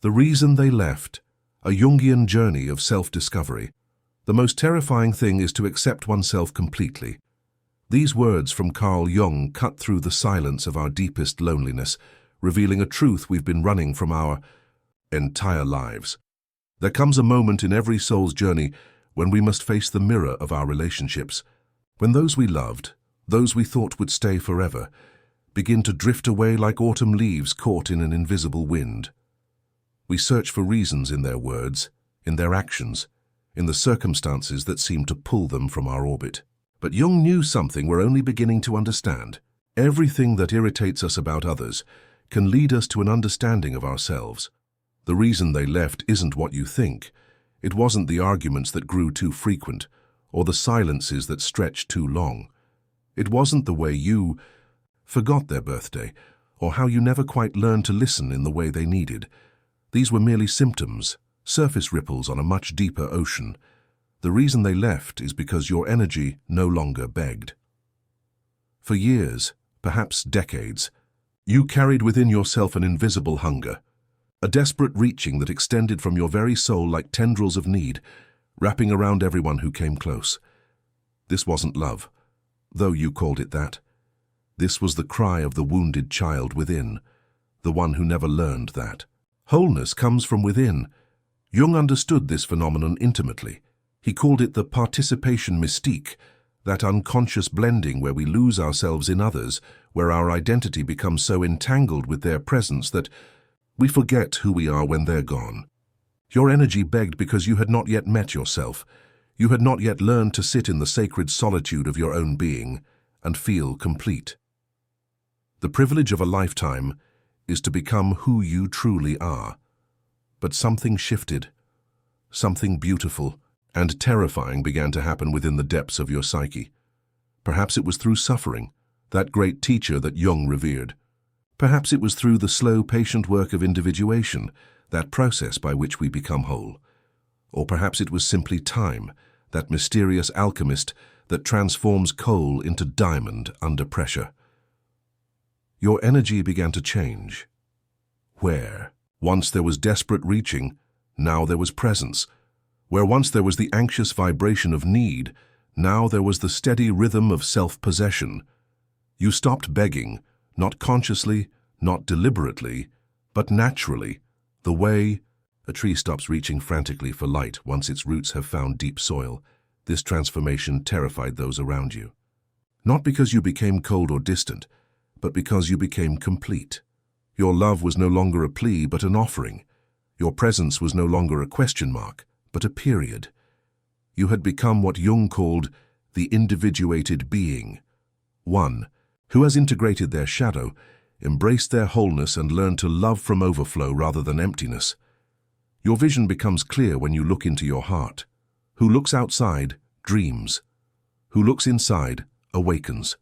The reason they left, a Jungian journey of self-discovery. The most terrifying thing is to accept oneself completely. These words from Carl Jung cut through the silence of our deepest loneliness, revealing a truth we've been running from our entire lives. There comes a moment in every soul's journey when we must face the mirror of our relationships, when those we loved, those we thought would stay forever, begin to drift away like autumn leaves caught in an invisible wind. We search for reasons in their words, in their actions, in the circumstances that seem to pull them from our orbit. But Jung knew something we're only beginning to understand. Everything that irritates us about others can lead us to an understanding of ourselves. The reason they left isn't what you think. It wasn't the arguments that grew too frequent, or the silences that stretched too long. It wasn't the way you forgot their birthday, or how you never quite learned to listen in the way they needed. These were merely symptoms, surface ripples on a much deeper ocean. The reason they left is because your energy no longer begged. For years, perhaps decades, you carried within yourself an invisible hunger, a desperate reaching that extended from your very soul like tendrils of need, wrapping around everyone who came close. This wasn't love, though you called it that. This was the cry of the wounded child within, the one who never learned that. Wholeness comes from within. Jung understood this phenomenon intimately. He called it the participation mystique, that unconscious blending where we lose ourselves in others, where our identity becomes so entangled with their presence that we forget who we are when they're gone. Your energy begged because you had not yet met yourself. You had not yet learned to sit in the sacred solitude of your own being and feel complete. The privilege of a lifetime is to become who you truly are. But something shifted. Something beautiful and terrifying began to happen within the depths of your psyche. Perhaps it was through suffering, that great teacher that Jung revered. Perhaps it was through the slow, patient work of individuation, that process by which we become whole. Or perhaps it was simply time, that mysterious alchemist that transforms coal into diamond under pressure. Your energy began to change. Where once there was desperate reaching, now there was presence. Where once there was the anxious vibration of need, now there was the steady rhythm of self-possession. You stopped begging, not consciously, not deliberately, but naturally, the way a tree stops reaching frantically for light once its roots have found deep soil. This transformation terrified those around you. Not because you became cold or distant, but because you became complete. Your love was no longer a plea, but an offering. Your presence was no longer a question mark, but a period. You had become what Jung called the individuated being, one who has integrated their shadow, embraced their wholeness and learned to love from overflow rather than emptiness. Your vision becomes clear when you look into your heart. Who looks outside dreams. Who looks inside awakens.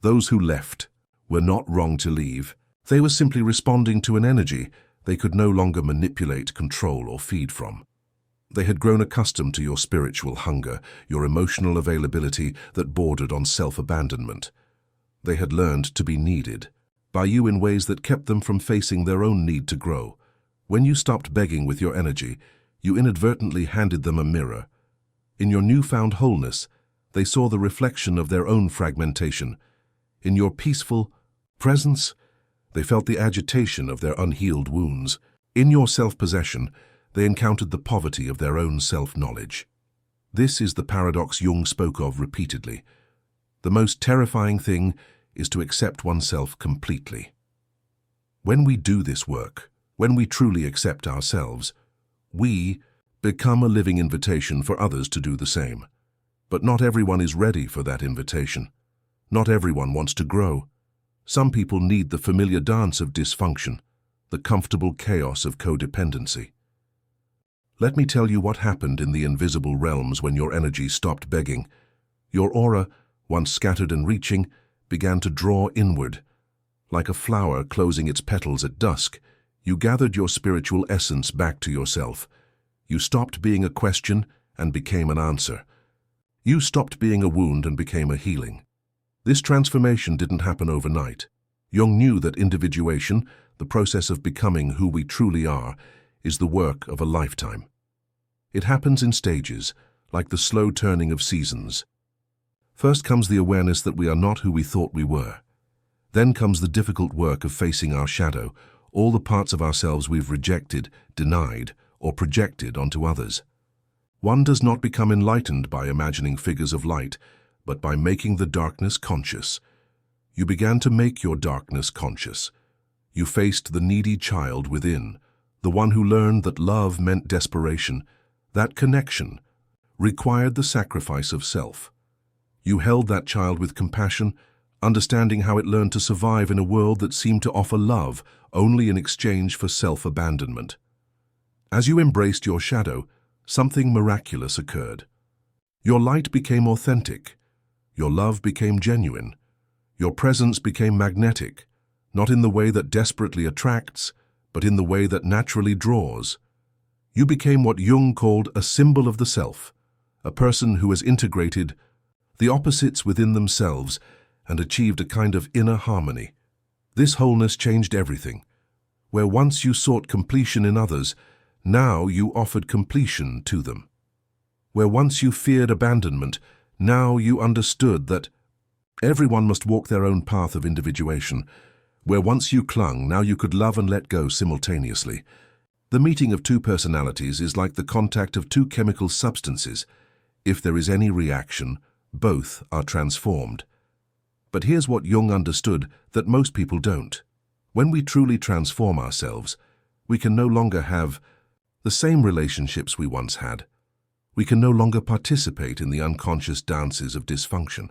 Those who left were not wrong to leave. They were simply responding to an energy they could no longer manipulate, control, or feed from. They had grown accustomed to your spiritual hunger, your emotional availability that bordered on self-abandonment. They had learned to be needed by you in ways that kept them from facing their own need to grow. When you stopped begging with your energy, you inadvertently handed them a mirror. In your newfound wholeness, they saw the reflection of their own fragmentation. In your peaceful presence, they felt the agitation of their unhealed wounds. In your self-possession, they encountered the poverty of their own self-knowledge. This is the paradox Jung spoke of repeatedly. The most terrifying thing is to accept oneself completely. When we do this work, when we truly accept ourselves, we become a living invitation for others to do the same. But not everyone is ready for that invitation. Not everyone wants to grow. Some people need the familiar dance of dysfunction, the comfortable chaos of codependency. Let me tell you what happened in the invisible realms when your energy stopped begging. Your aura, once scattered and reaching, began to draw inward. Like a flower closing its petals at dusk, you gathered your spiritual essence back to yourself. You stopped being a question and became an answer. You stopped being a wound and became a healing. This transformation didn't happen overnight. Jung knew that individuation, the process of becoming who we truly are, is the work of a lifetime. It happens in stages, like the slow turning of seasons. First comes the awareness that we are not who we thought we were. Then comes the difficult work of facing our shadow, all the parts of ourselves we've rejected, denied, or projected onto others. One does not become enlightened by imagining figures of light, but by making the darkness conscious. You began to make your darkness conscious. You faced the needy child within, the one who learned that love meant desperation, that connection required the sacrifice of self. You held that child with compassion, understanding how it learned to survive in a world that seemed to offer love only in exchange for self-abandonment. As you embraced your shadow, something miraculous occurred. Your light became authentic. Your love became genuine. Your presence became magnetic, not in the way that desperately attracts, but in the way that naturally draws. You became what Jung called a symbol of the self, a person who has integrated the opposites within themselves and achieved a kind of inner harmony. This wholeness changed everything. Where once you sought completion in others, now you offered completion to them. Where once you feared abandonment, now you understood that everyone must walk their own path of individuation. Where once you clung, now you could love and let go simultaneously. The meeting of two personalities is like the contact of two chemical substances. If there is any reaction, both are transformed. But here's what Jung understood that most people don't. When we truly transform ourselves, we can no longer have the same relationships we once had. We can no longer participate in the unconscious dances of dysfunction.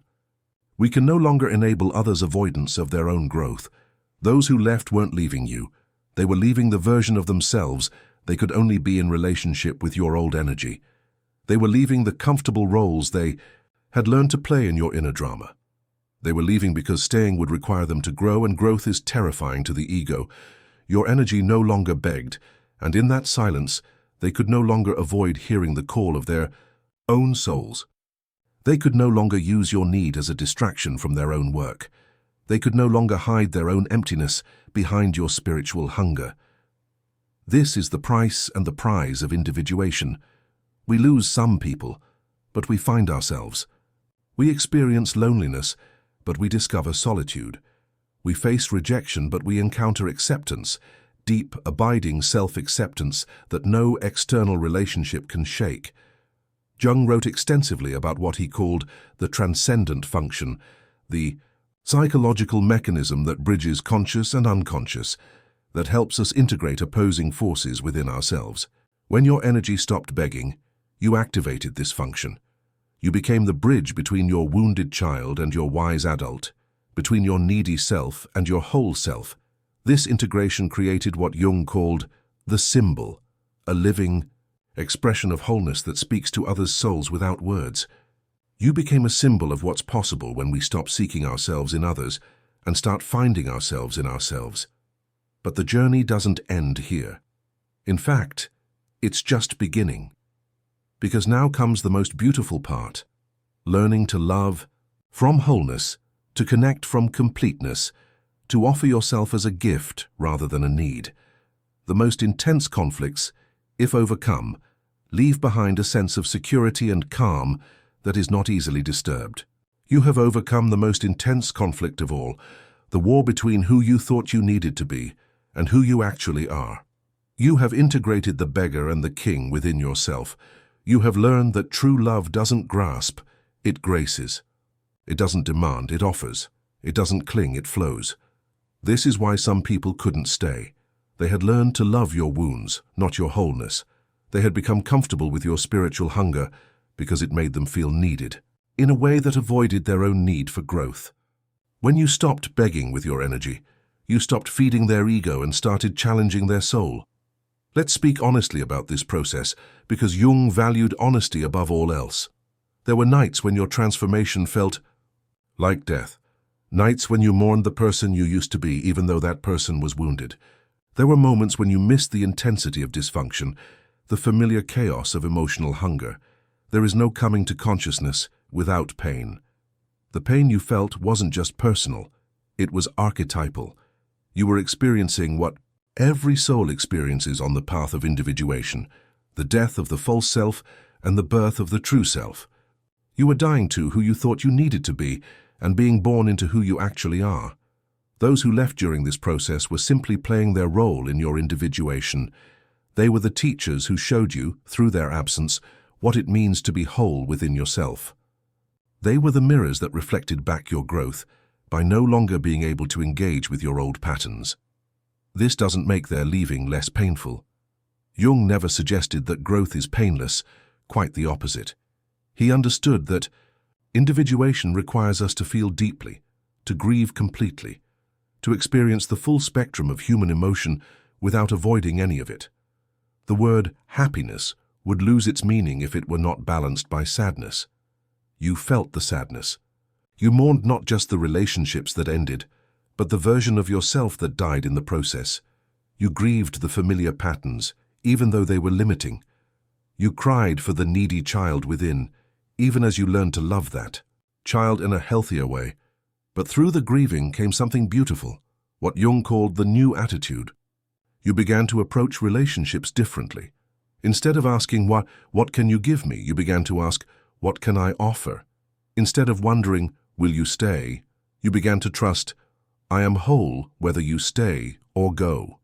We can no longer enable others' avoidance of their own growth. Those who left weren't leaving you. They were leaving the version of themselves they could only be in relationship with your old energy. They were leaving the comfortable roles they had learned to play in your inner drama. They were leaving because staying would require them to grow, and growth is terrifying to the ego. Your energy no longer begged, and in that silence, they could no longer avoid hearing the call of their own souls. They could no longer use your need as a distraction from their own work. They could no longer hide their own emptiness behind your spiritual hunger. This is the price and the prize of individuation. We lose some people, but we find ourselves. We experience loneliness, but we discover solitude. We face rejection, but we encounter acceptance, deep, abiding self-acceptance that no external relationship can shake. Jung wrote extensively about what he called the transcendent function, the psychological mechanism that bridges conscious and unconscious, that helps us integrate opposing forces within ourselves. When your energy stopped begging, you activated this function. You became the bridge between your wounded child and your wise adult, between your needy self and your whole self. This integration created what Jung called the symbol, a living expression of wholeness that speaks to others' souls without words. You became a symbol of what's possible when we stop seeking ourselves in others and start finding ourselves in ourselves. But the journey doesn't end here. In fact, it's just beginning. Because now comes the most beautiful part, learning to love from wholeness, to connect from completeness, to offer yourself as a gift rather than a need. The most intense conflicts, if overcome, leave behind a sense of security and calm that is not easily disturbed. You have overcome the most intense conflict of all, the war between who you thought you needed to be and who you actually are. You have integrated the beggar and the king within yourself. You have learned that true love doesn't grasp, it graces. It doesn't demand, it offers. It doesn't cling, it flows. This is why some people couldn't stay. They had learned to love your wounds, not your wholeness. They had become comfortable with your spiritual hunger because it made them feel needed, in a way that avoided their own need for growth. When you stopped begging with your energy, you stopped feeding their ego and started challenging their soul. Let's speak honestly about this process, because Jung valued honesty above all else. There were nights when your transformation felt like death. Nights when you mourned the person you used to be, even though that person was wounded. There were moments when you missed the intensity of dysfunction, the familiar chaos of emotional hunger. There is no coming to consciousness without pain. The pain you felt wasn't just personal, it was archetypal. You were experiencing what every soul experiences on the path of individuation, the death of the false self and the birth of the true self. You were dying to who you thought you needed to be and being born into who you actually are. Those who left during this process were simply playing their role in your individuation. They were the teachers who showed you, through their absence, what it means to be whole within yourself. They were the mirrors that reflected back your growth by no longer being able to engage with your old patterns. This doesn't make their leaving less painful. Jung never suggested that growth is painless, quite the opposite. He understood that individuation requires us to feel deeply, to grieve completely, to experience the full spectrum of human emotion without avoiding any of it. The word happiness would lose its meaning if it were not balanced by sadness. You felt the sadness. You mourned not just the relationships that ended, but the version of yourself that died in the process. You grieved the familiar patterns, even though they were limiting. You cried for the needy child within, even as you learned to love that child in a healthier way. But through the grieving came something beautiful, what Jung called the new attitude. You began to approach relationships differently. Instead of asking, what can you give me? You began to ask, what can I offer? Instead of wondering, will you stay? You began to trust, I am whole whether you stay or go.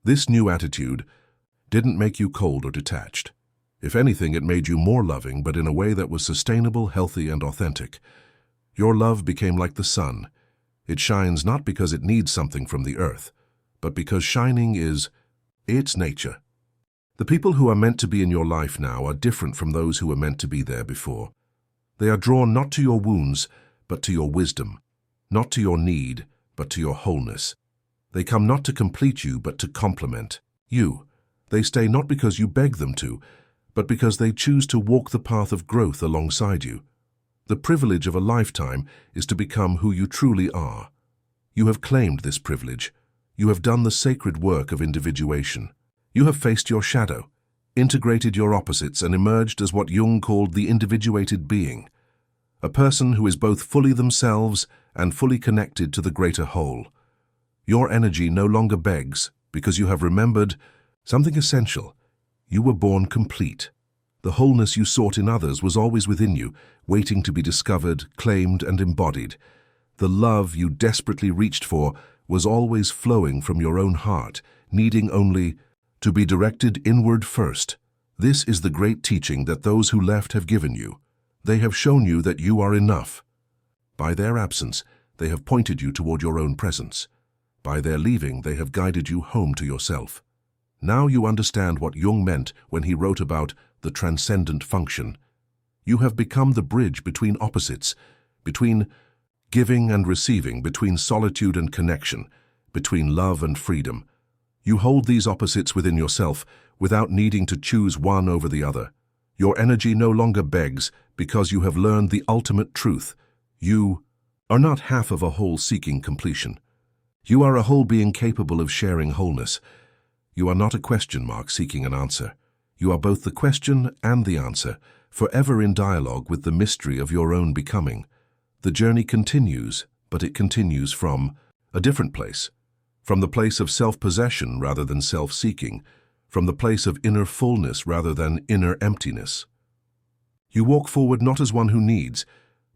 This new attitude didn't make you cold or detached. If anything, it made you more loving, but in a way that was sustainable, healthy, and authentic. Your love became like the sun. It shines not because it needs something from the earth, but because shining is its nature. The people who are meant to be in your life now are different from those who were meant to be there before. They are drawn not to your wounds, but to your wisdom, not to your need, but to your wholeness. They come not to complete you, but to complement you. They stay not because you beg them to, but because they choose to walk the path of growth alongside you. The privilege of a lifetime is to become who you truly are. You have claimed this privilege. You have done the sacred work of individuation. You have faced your shadow, integrated your opposites, and emerged as what Jung called the individuated being, a person who is both fully themselves and fully connected to the greater whole. Your energy no longer begs because you have remembered something essential. You were born complete. The wholeness you sought in others was always within you, waiting to be discovered, claimed, and embodied. The love you desperately reached for was always flowing from your own heart, needing only to be directed inward first. This is the great teaching that those who left have given you. They have shown you that you are enough. By their absence, they have pointed you toward your own presence. By their leaving, they have guided you home to yourself. Now you understand what Jung meant when he wrote about the transcendent function. You have become the bridge between opposites, between giving and receiving, between solitude and connection, between love and freedom. You hold these opposites within yourself without needing to choose one over the other. Your energy no longer begs because you have learned the ultimate truth. You are not half of a whole seeking completion. You are a whole being capable of sharing wholeness. You are not a question mark seeking an answer. You are both the question and the answer, forever in dialogue with the mystery of your own becoming. The journey continues, but it continues from a different place. From the place of self-possession rather than self-seeking, from the place of inner fullness rather than inner emptiness. You walk forward not as one who needs,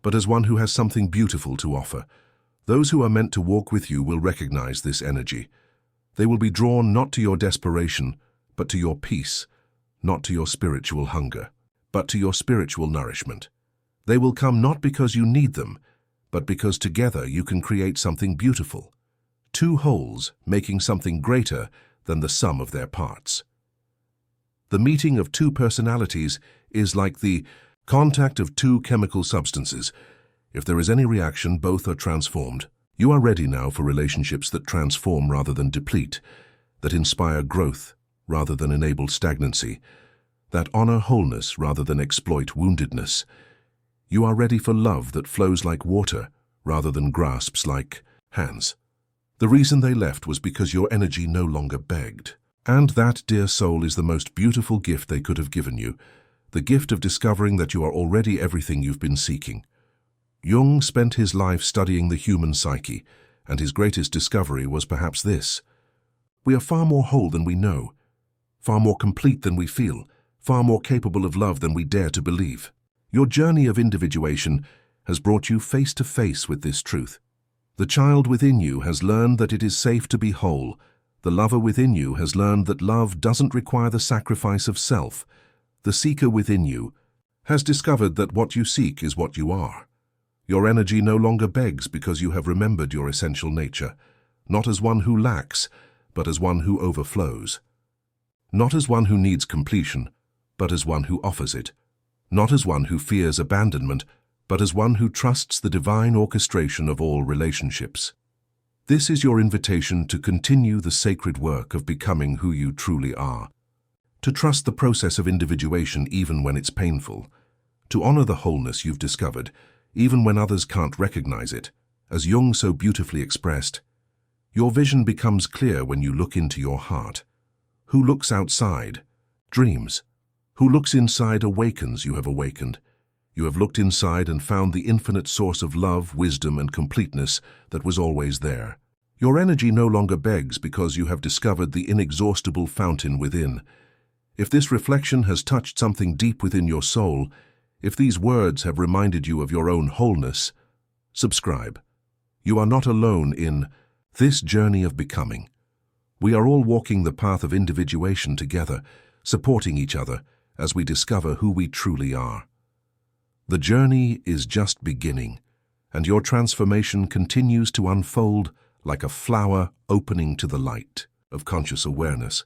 but as one who has something beautiful to offer. Those who are meant to walk with you will recognize this energy. They will be drawn not to your desperation, but to your peace, not to your spiritual hunger, but to your spiritual nourishment. They will come not because you need them, but because together you can create something beautiful. Two wholes making something greater than the sum of their parts. The meeting of two personalities is like the contact of two chemical substances. If there is any reaction, both are transformed. You are ready now for relationships that transform rather than deplete, that inspire growth rather than enable stagnancy, that honor wholeness rather than exploit woundedness. You are ready for love that flows like water rather than grasps like hands. The reason they left was because your energy no longer begged. And that, dear soul, is the most beautiful gift they could have given you, the gift of discovering that you are already everything you've been seeking. Jung spent his life studying the human psyche, and his greatest discovery was perhaps this: we are far more whole than we know, far more complete than we feel, far more capable of love than we dare to believe. Your journey of individuation has brought you face to face with this truth. The child within you has learned that it is safe to be whole. The lover within you has learned that love doesn't require the sacrifice of self. The seeker within you has discovered that what you seek is what you are. Your energy no longer begs because you have remembered your essential nature, not as one who lacks, but as one who overflows. Not as one who needs completion, but as one who offers it. Not as one who fears abandonment, but as one who trusts the divine orchestration of all relationships. This is your invitation to continue the sacred work of becoming who you truly are. To trust the process of individuation even when it's painful. To honor the wholeness you've discovered, even when others can't recognize it. As Jung so beautifully expressed, your vision becomes clear when you look into your heart. Who looks outside dreams. Who looks inside awakens. You have awakened. You have looked inside and found the infinite source of love, wisdom, and completeness that was always there. Your energy no longer begs because you have discovered the inexhaustible fountain within. If this reflection has touched something deep within your soul, if these words have reminded you of your own wholeness, subscribe. You are not alone in this journey of becoming. We are all walking the path of individuation together, supporting each other as we discover who we truly are. The journey is just beginning, and your transformation continues to unfold like a flower opening to the light of conscious awareness.